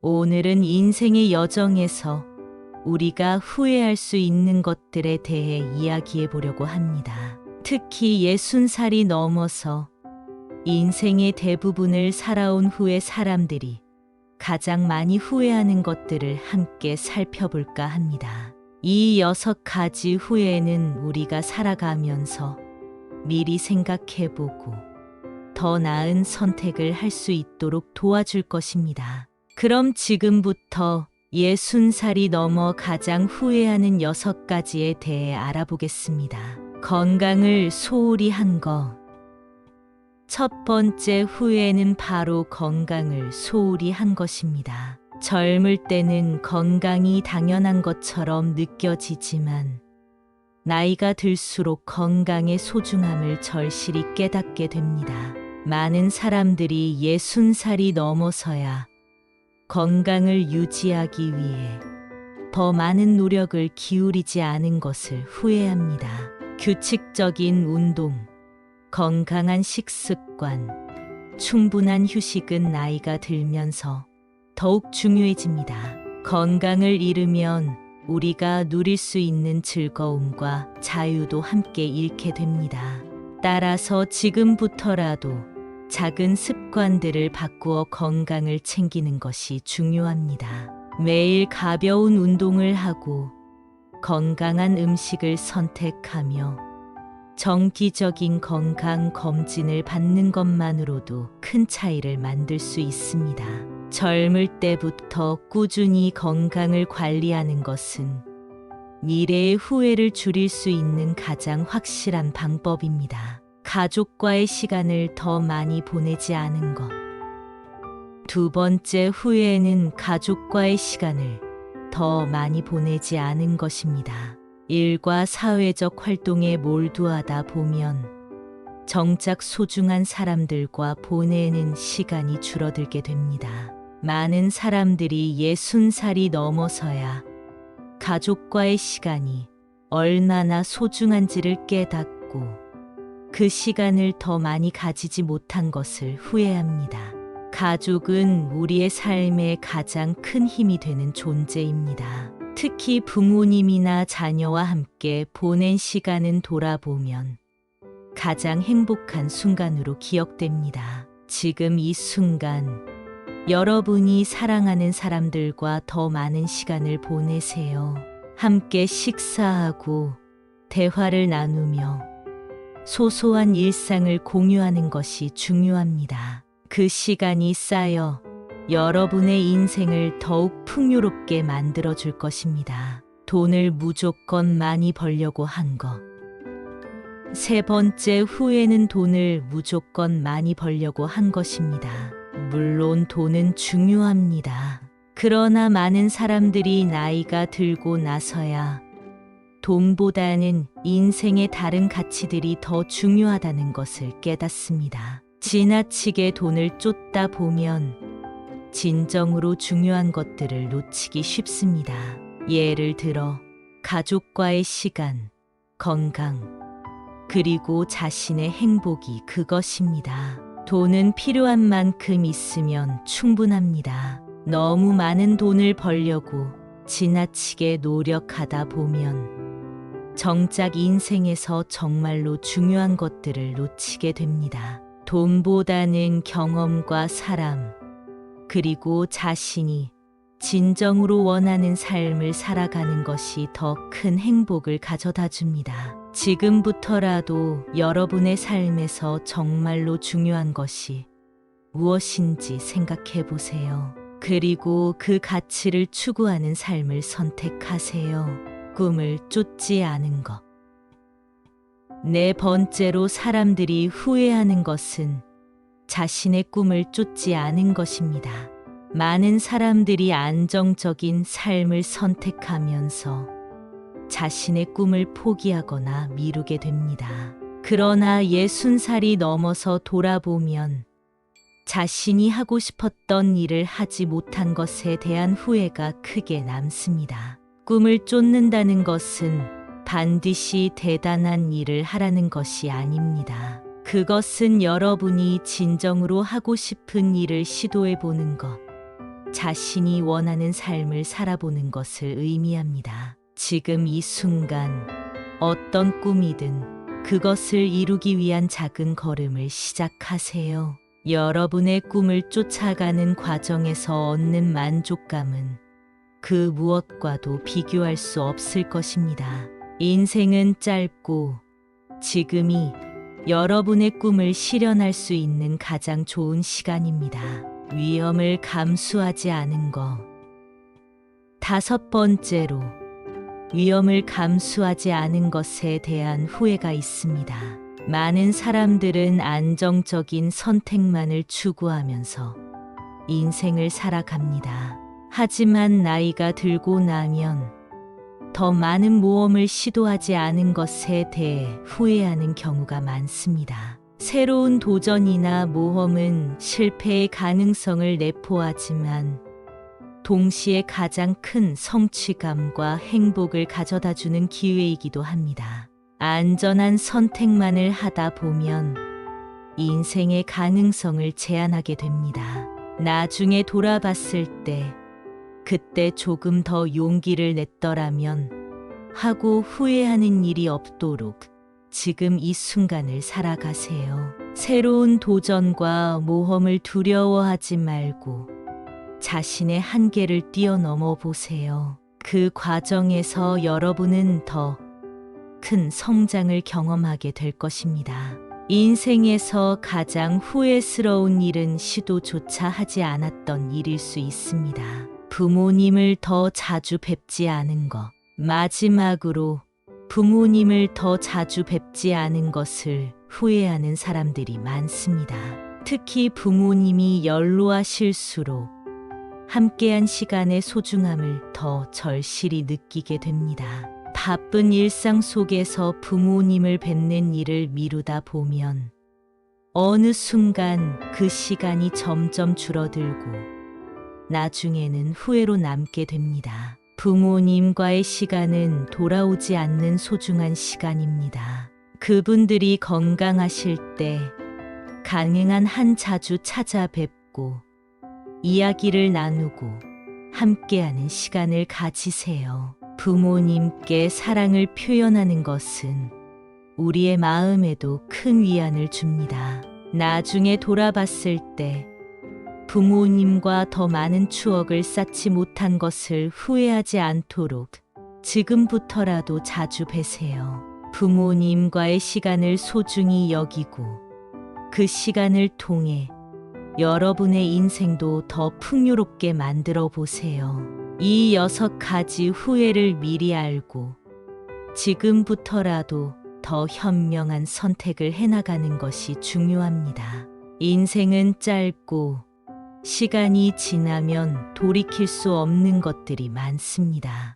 오늘은 인생의 여정에서 우리가 후회할 수 있는 것들에 대해 이야기해 보려고 합니다. 특히 60살이 넘어서 인생의 대부분을 살아온 후에 사람들이 가장 많이 후회하는 것들을 함께 살펴볼까 합니다. 이 6가지 후회는 우리가 살아가면서 미리 생각해보고 더 나은 선택을 할 수 있도록 도와줄 것입니다. 그럼 지금부터 60살이 넘어 가장 후회하는 6가지에 대해 알아보겠습니다. 건강을 소홀히 한 것. 첫 번째 후회는 바로 건강을 소홀히 한 것입니다. 젊을 때는 건강이 당연한 것처럼 느껴지지만 나이가 들수록 건강의 소중함을 절실히 깨닫게 됩니다. 많은 사람들이 60살이 넘어서야 건강을 유지하기 위해 더 많은 노력을 기울이지 않은 것을 후회합니다. 규칙적인 운동, 건강한 식습관, 충분한 휴식은 나이가 들면서 더욱 중요해집니다. 건강을 잃으면 우리가 누릴 수 있는 즐거움과 자유도 함께 잃게 됩니다. 따라서 지금부터라도 작은 습관들을 바꾸어 건강을 챙기는 것이 중요합니다. 매일 가벼운 운동을 하고 건강한 음식을 선택하며 정기적인 건강 검진을 받는 것만으로도 큰 차이를 만들 수 있습니다. 젊을 때부터 꾸준히 건강을 관리하는 것은 미래의 후회를 줄일 수 있는 가장 확실한 방법입니다. 가족과의 시간을 더 많이 보내지 않은 것. 두 번째 후회는 가족과의 시간을 더 많이 보내지 않은 것입니다. 일과 사회적 활동에 몰두하다 보면 정작 소중한 사람들과 보내는 시간이 줄어들게 됩니다. 많은 사람들이 60살이 넘어서야 가족과의 시간이 얼마나 소중한지를 깨닫고 그 시간을 더 많이 가지지 못한 것을 후회합니다. 가족은 우리의 삶에 가장 큰 힘이 되는 존재입니다. 특히 부모님이나 자녀와 함께 보낸 시간은 돌아보면 가장 행복한 순간으로 기억됩니다. 지금 이 순간 여러분이 사랑하는 사람들과 더 많은 시간을 보내세요. 함께 식사하고 대화를 나누며 소소한 일상을 공유하는 것이 중요합니다. 그 시간이 쌓여 여러분의 인생을 더욱 풍요롭게 만들어줄 것입니다. 돈을 무조건 많이 벌려고 한 것. 세 번째 후회는 돈을 무조건 많이 벌려고 한 것입니다. 물론 돈은 중요합니다. 그러나 많은 사람들이 나이가 들고 나서야 돈보다는 인생의 다른 가치들이 더 중요하다는 것을 깨닫습니다. 지나치게 돈을 쫓다 보면 진정으로 중요한 것들을 놓치기 쉽습니다. 예를 들어 가족과의 시간, 건강, 그리고 자신의 행복이 그것입니다. 돈은 필요한 만큼 있으면 충분합니다. 너무 많은 돈을 벌려고 지나치게 노력하다 보면 정작 인생에서 정말로 중요한 것들을 놓치게 됩니다. 돈보다는 경험과 사람, 그리고 자신이 진정으로 원하는 삶을 살아가는 것이 더 큰 행복을 가져다 줍니다. 지금부터라도 여러분의 삶에서 정말로 중요한 것이 무엇인지 생각해 보세요. 그리고 그 가치를 추구하는 삶을 선택하세요. 꿈을 쫓지 않은 것. 네 번째로 사람들이 후회하는 것은 자신의 꿈을 쫓지 않은 것입니다. 많은 사람들이 안정적인 삶을 선택하면서 자신의 꿈을 포기하거나 미루게 됩니다. 그러나 60살이 넘어서 돌아보면 자신이 하고 싶었던 일을 하지 못한 것에 대한 후회가 크게 남습니다. 꿈을 쫓는다는 것은 반드시 대단한 일을 하라는 것이 아닙니다. 그것은 여러분이 진정으로 하고 싶은 일을 시도해 보는 것, 자신이 원하는 삶을 살아보는 것을 의미합니다. 지금 이 순간 어떤 꿈이든 그것을 이루기 위한 작은 걸음을 시작하세요. 여러분의 꿈을 쫓아가는 과정에서 얻는 만족감은 그 무엇과도 비교할 수 없을 것입니다. 인생은 짧고 지금이 여러분의 꿈을 실현할 수 있는 가장 좋은 시간입니다. 위험을 감수하지 않은 것. 5번째로, 위험을 감수하지 않은 것에 대한 후회가 있습니다. 많은 사람들은 안정적인 선택만을 추구하면서 인생을 살아갑니다. 하지만 나이가 들고 나면 더 많은 모험을 시도하지 않은 것에 대해 후회하는 경우가 많습니다. 새로운 도전이나 모험은 실패의 가능성을 내포하지만 동시에 가장 큰 성취감과 행복을 가져다주는 기회이기도 합니다. 안전한 선택만을 하다 보면 인생의 가능성을 제한하게 됩니다. 나중에 돌아봤을 때 그때 조금 더 용기를 냈더라면 하고 후회하는 일이 없도록 지금 이 순간을 살아가세요. 새로운 도전과 모험을 두려워하지 말고 자신의 한계를 뛰어넘어 보세요. 그 과정에서 여러분은 더 큰 성장을 경험하게 될 것입니다. 인생에서 가장 후회스러운 일은 시도조차 하지 않았던 일일 수 있습니다. 부모님을 더 자주 뵙지 않은 것. 마지막으로 부모님을 더 자주 뵙지 않은 것을 후회하는 사람들이 많습니다. 특히 부모님이 연로하실수록 함께한 시간의 소중함을 더 절실히 느끼게 됩니다. 바쁜 일상 속에서 부모님을 뵙는 일을 미루다 보면 어느 순간 그 시간이 점점 줄어들고 나중에는 후회로 남게 됩니다. 부모님과의 시간은 돌아오지 않는 소중한 시간입니다. 그분들이 건강하실 때 가능한 한 자주 찾아뵙고 이야기를 나누고 함께하는 시간을 가지세요. 부모님께 사랑을 표현하는 것은 우리의 마음에도 큰 위안을 줍니다. 나중에 돌아봤을 때 부모님과 더 많은 추억을 쌓지 못한 것을 후회하지 않도록 지금부터라도 자주 뵈세요. 부모님과의 시간을 소중히 여기고 그 시간을 통해 여러분의 인생도 더 풍요롭게 만들어 보세요. 이 6가지 후회를 미리 알고 지금부터라도 더 현명한 선택을 해나가는 것이 중요합니다. 인생은 짧고 시간이 지나면 돌이킬 수 없는 것들이 많습니다.